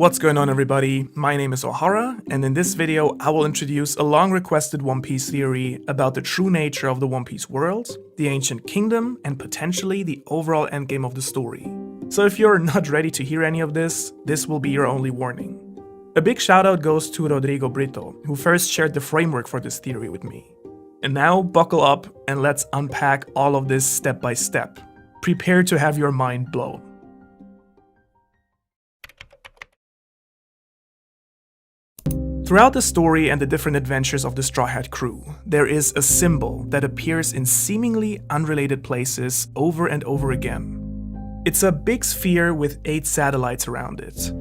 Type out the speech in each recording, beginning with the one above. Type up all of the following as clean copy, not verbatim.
What's going on, everybody? My name is Ohara, and in this video I will introduce a long-requested One Piece theory about the true nature of the One Piece world, the Ancient Kingdom, and potentially the overall endgame of the story. So if you're not ready to hear any of this, this will be your only warning. A big shoutout goes to Rodrigo Brito, who first shared the framework for this theory with me. And now buckle up and let's unpack all of this step by step. Prepare to have your mind blown. Throughout the story and the different adventures of the Straw Hat crew, there is a symbol that appears in seemingly unrelated places over and over again. It's a big sphere with 8 satellites around it.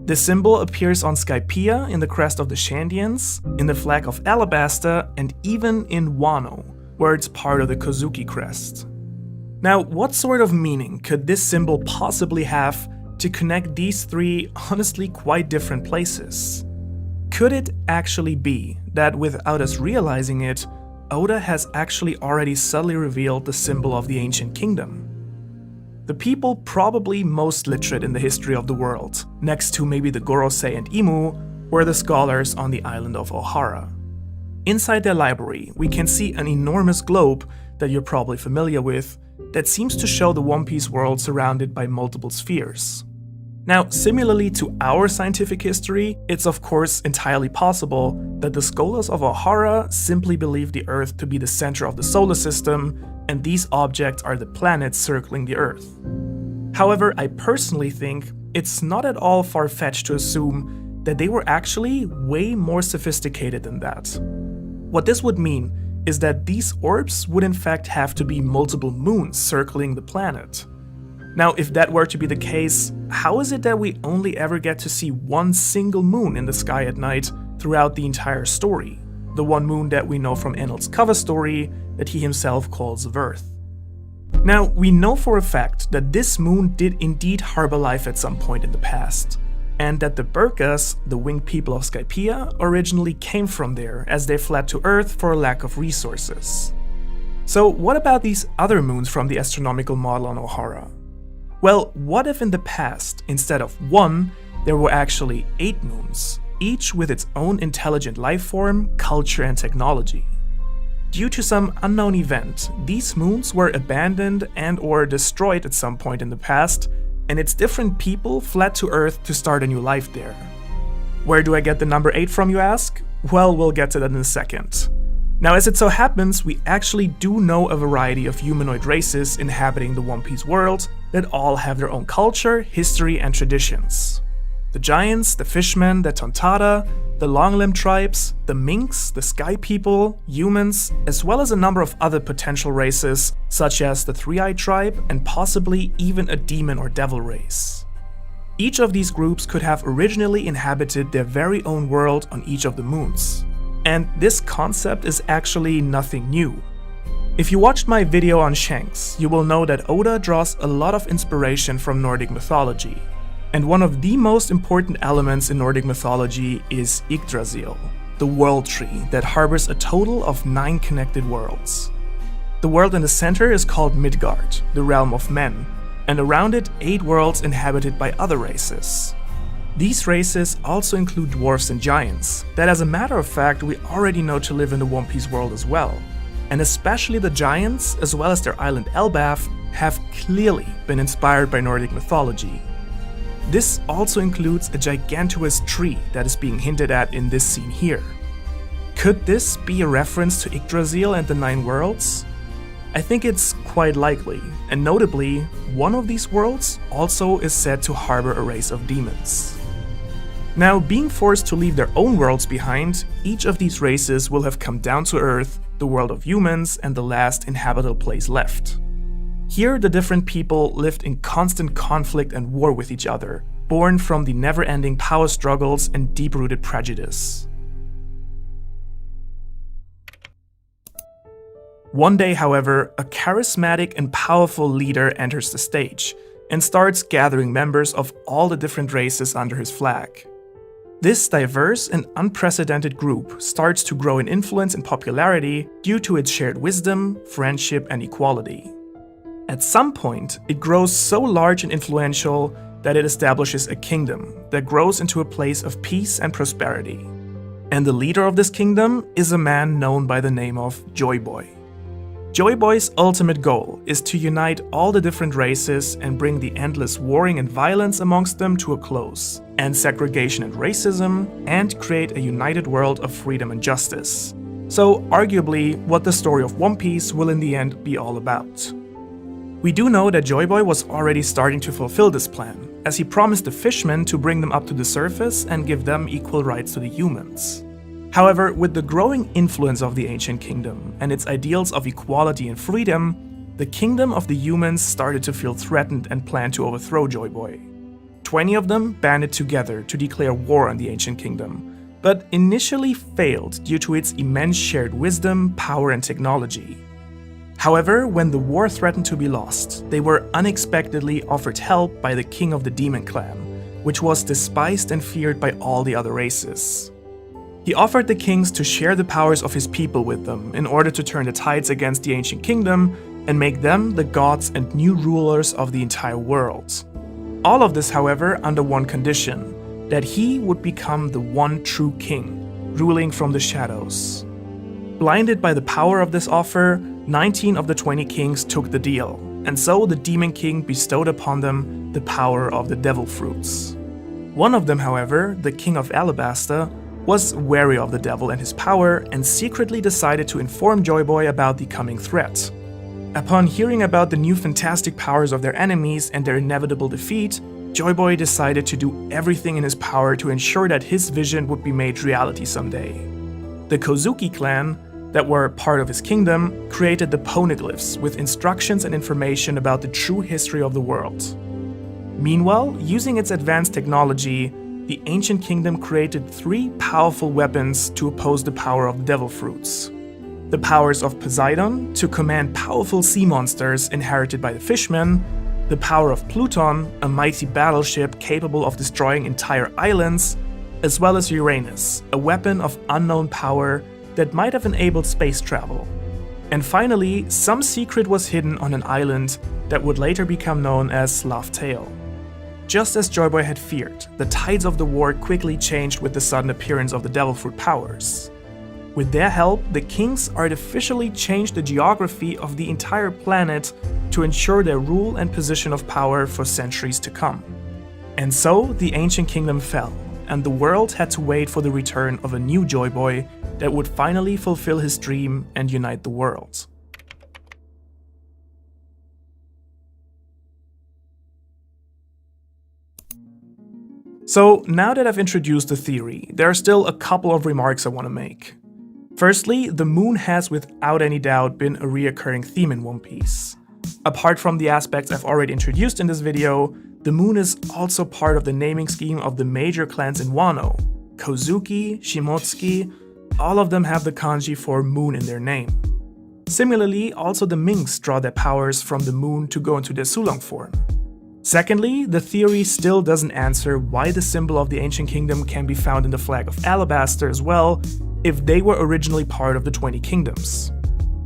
The symbol appears on Skypiea in the crest of the Shandians, in the flag of Alabasta, and even in Wano, where it's part of the Kozuki crest. Now, what sort of meaning could this symbol possibly have to connect these 3 honestly quite different places? Could it actually be that without us realizing it, Oda has actually already subtly revealed the symbol of the Ancient Kingdom? The people probably most literate in the history of the world, next to maybe the Gorosei and Imu, were the scholars on the island of Ohara. Inside their library, we can see an enormous globe that you're probably familiar with that seems to show the One Piece world surrounded by multiple spheres. Now, similarly to our scientific history, it's of course entirely possible that the scholars of Ohara simply believe the Earth to be the center of the solar system, and these objects are the planets circling the Earth. However, I personally think it's not at all far-fetched to assume that they were actually way more sophisticated than that. What this would mean is that these orbs would in fact have to be multiple moons circling the planet. Now, if that were to be the case, how is it that we only ever get to see one single moon in the sky at night throughout the entire story? The one moon that we know from Enel's cover story that he himself calls Verth. Now, we know for a fact that this moon did indeed harbor life at some point in the past, and that the Burkas, the winged people of Skypiea, originally came from there as they fled to Earth for a lack of resources. So what about these other moons from the astronomical model on Ohara? Well, what if in the past, instead of 1, there were actually 8 moons, each with its own intelligent life form, culture, and technology? Due to some unknown event, these moons were abandoned and/or destroyed at some point in the past, and its different people fled to Earth to start a new life there. Where do I get the number 8 from, you ask? Well, we'll get to that in a second. Now, as it so happens, we actually do know a variety of humanoid races inhabiting the One Piece world that all have their own culture, history, and traditions. The Giants, the Fishmen, the Tontada, the Long-Limbed tribes, the Minks, the Sky People, humans, as well as a number of other potential races, such as the Three-Eyed tribe and possibly even a demon or devil race. Each of these groups could have originally inhabited their very own world on each of the moons. And this concept is actually nothing new. If you watched my video on Shanks, you will know that Oda draws a lot of inspiration from Nordic mythology. And one of the most important elements in Nordic mythology is Yggdrasil, the world tree that harbors a total of 9 connected worlds. The world in the center is called Midgard, the realm of men, and around it 8 worlds inhabited by other races. These races also include dwarves and giants, that as a matter of fact we already know to live in the One Piece world as well. And especially the giants, as well as their island Elbaf, have clearly been inspired by Nordic mythology. This also includes a gigantuous tree that is being hinted at in this scene here. Could this be a reference to Yggdrasil and the 9 worlds? I think it's quite likely, and notably, one of these worlds also is said to harbor a race of demons. Now, being forced to leave their own worlds behind, each of these races will have come down to Earth, the world of humans, and the last inhabitable place left. Here, the different people lived in constant conflict and war with each other, born from the never-ending power struggles and deep-rooted prejudice. One day, however, a charismatic and powerful leader enters the stage and starts gathering members of all the different races under his flag. This diverse and unprecedented group starts to grow in influence and popularity due to its shared wisdom, friendship, and equality. At some point, it grows so large and influential that it establishes a kingdom that grows into a place of peace and prosperity. And the leader of this kingdom is a man known by the name of Joy Boy. Joy Boy's ultimate goal is to unite all the different races and bring the endless warring and violence amongst them to a close, end segregation and racism, and create a united world of freedom and justice. So, arguably, what the story of One Piece will in the end be all about. We do know that Joy Boy was already starting to fulfill this plan, as he promised the fishmen to bring them up to the surface and give them equal rights to the humans. However, with the growing influence of the Ancient Kingdom and its ideals of equality and freedom, the kingdom of the humans started to feel threatened and planned to overthrow Joy Boy. 20 of them banded together to declare war on the Ancient Kingdom, but initially failed due to its immense shared wisdom, power, and technology. However, when the war threatened to be lost, they were unexpectedly offered help by the king of the Demon Clan, which was despised and feared by all the other races. He offered the kings to share the powers of his people with them in order to turn the tides against the Ancient Kingdom and make them the gods and new rulers of the entire world. All of this, however, under one condition, that he would become the one true king, ruling from the shadows. Blinded by the power of this offer, 19 of the 20 kings took the deal, and so the Demon King bestowed upon them the power of the Devil Fruits. One of them, however, the King of Alabasta, was wary of the devil and his power and secretly decided to inform Joy Boy about the coming threat. Upon hearing about the new fantastic powers of their enemies and their inevitable defeat, Joy Boy decided to do everything in his power to ensure that his vision would be made reality someday. The Kozuki clan, that were part of his kingdom, created the poneglyphs with instructions and information about the true history of the world. Meanwhile, using its advanced technology, the Ancient Kingdom created 3 powerful weapons to oppose the power of the Devil Fruits. The powers of Poseidon to command powerful sea monsters inherited by the fishmen, the power of Pluton, a mighty battleship capable of destroying entire islands, as well as Uranus, a weapon of unknown power that might have enabled space travel. And finally, some secret was hidden on an island that would later become known as Laugh Tale. Just as Joy Boy had feared, the tides of the war quickly changed with the sudden appearance of the Devil Fruit powers. With their help, the kings artificially changed the geography of the entire planet to ensure their rule and position of power for centuries to come. And so, the Ancient Kingdom fell, and the world had to wait for the return of a new Joy Boy that would finally fulfill his dream and unite the world. So, now that I've introduced the theory, there are still a couple of remarks I want to make. Firstly, the moon has without any doubt been a reoccurring theme in One Piece. Apart from the aspects I've already introduced in this video, the moon is also part of the naming scheme of the major clans in Wano. Kozuki, Shimotsuki, all of them have the kanji for moon in their name. Similarly, also the Minks draw their powers from the moon to go into their Sulong form. Secondly, the theory still doesn't answer why the symbol of the Ancient Kingdom can be found in the flag of Alabasta as well, if they were originally part of the 20 kingdoms.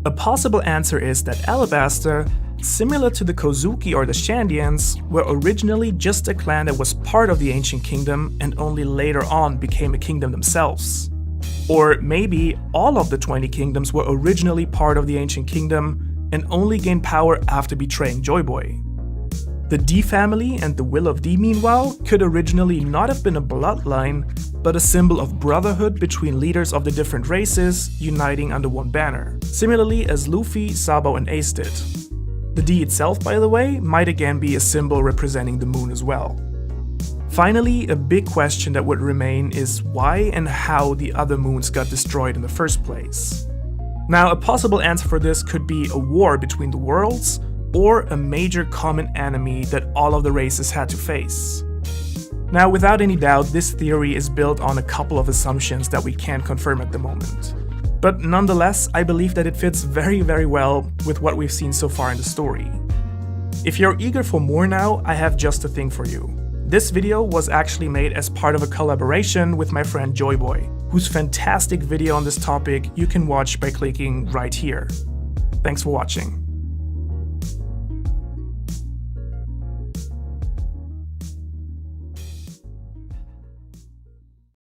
A possible answer is that Alabasta, similar to the Kozuki or the Shandians, were originally just a clan that was part of the Ancient Kingdom and only later on became a kingdom themselves. Or maybe all of the 20 kingdoms were originally part of the Ancient Kingdom and only gained power after betraying Joy Boy. The D family and the Will of D, meanwhile, could originally not have been a bloodline, but a symbol of brotherhood between leaders of the different races uniting under one banner, similarly as Luffy, Sabo, and Ace did. The D itself, by the way, might again be a symbol representing the moon as well. Finally, a big question that would remain is why and how the other moons got destroyed in the first place. Now, a possible answer for this could be a war between the worlds, or a major common enemy that all of the races had to face. Now, without any doubt, this theory is built on a couple of assumptions that we can't confirm at the moment. But nonetheless, I believe that it fits very, very well with what we've seen so far in the story. If you're eager for more now, I have just a thing for you. This video was actually made as part of a collaboration with my friend Joy Boy, whose fantastic video on this topic you can watch by clicking right here. Thanks for watching.